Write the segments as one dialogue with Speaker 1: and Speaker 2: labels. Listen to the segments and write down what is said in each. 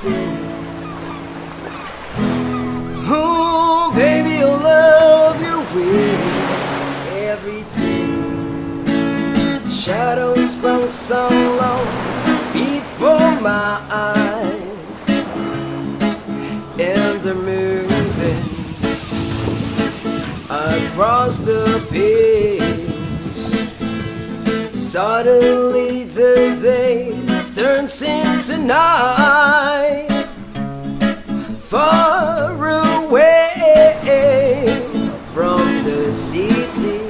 Speaker 1: day. Oh, baby, I'll love you with every day. Shadows grow so long before my eyes, and they're moving across the page. Suddenly the days turns into night, far away from the city.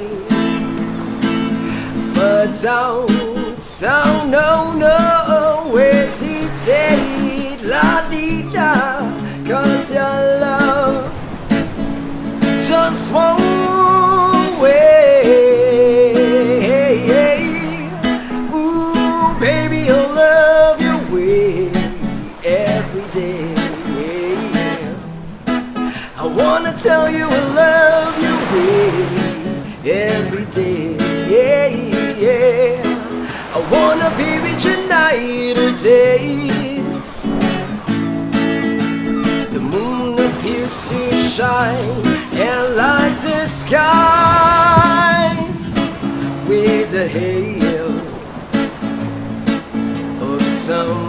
Speaker 1: But don't, so no, hesitate, la-dee-da, 'cause your love just won't wait. Ooh, baby, I'll love you way every day. I wanna tell you I love you way every day. I wanna be with you night or days. The moon appears to shine and light the skies with the hail of some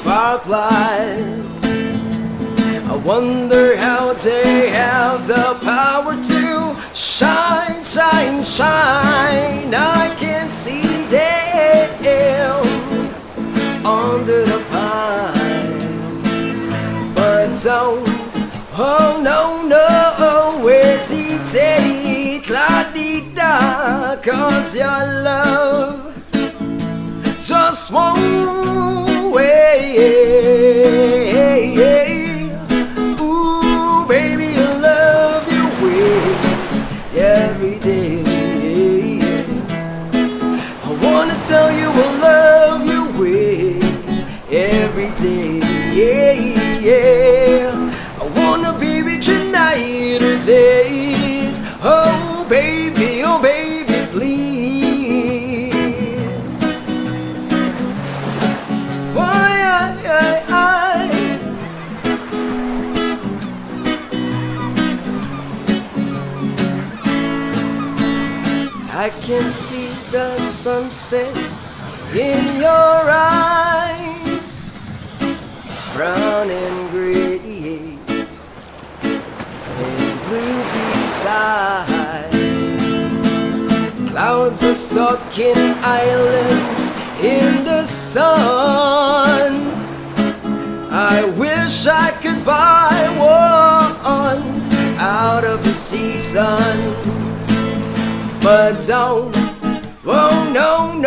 Speaker 1: fireflies. I wonder how they have the power to shine, shine, shine. I can see them under the pine. But don't, oh no, hesitate, la-dee-da, 'cause your love just won't wait. Ooh, baby, I love you way every day. I wanna tell you I love you way every day. I wanna be with you night or days. Oh baby, please. Why I can see the sunset in your eyes, brown and gray and blue beside. Clouds are stuck in islands in the sun. I wish I could buy one out of the season. But don't, oh no,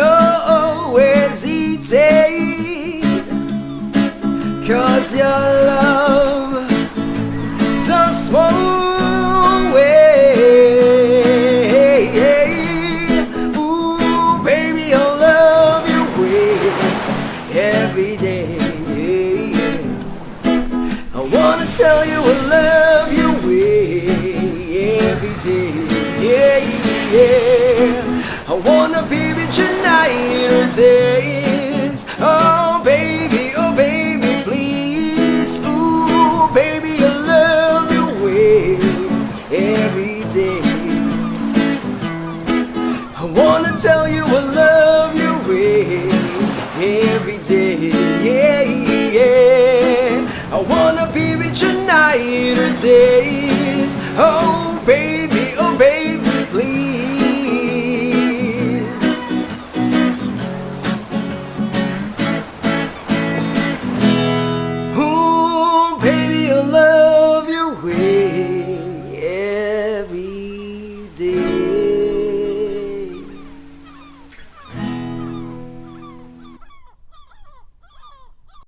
Speaker 1: hesitate, 'cause your love just won't wait. Ooh, baby, I'll love you way every day. I wanna tell you I love you way every day. I wanna be with you night or days. Oh baby, please. Ooh, baby, I love you way every day. I wanna tell you I love you way every day. I wanna be with you night or days. Oh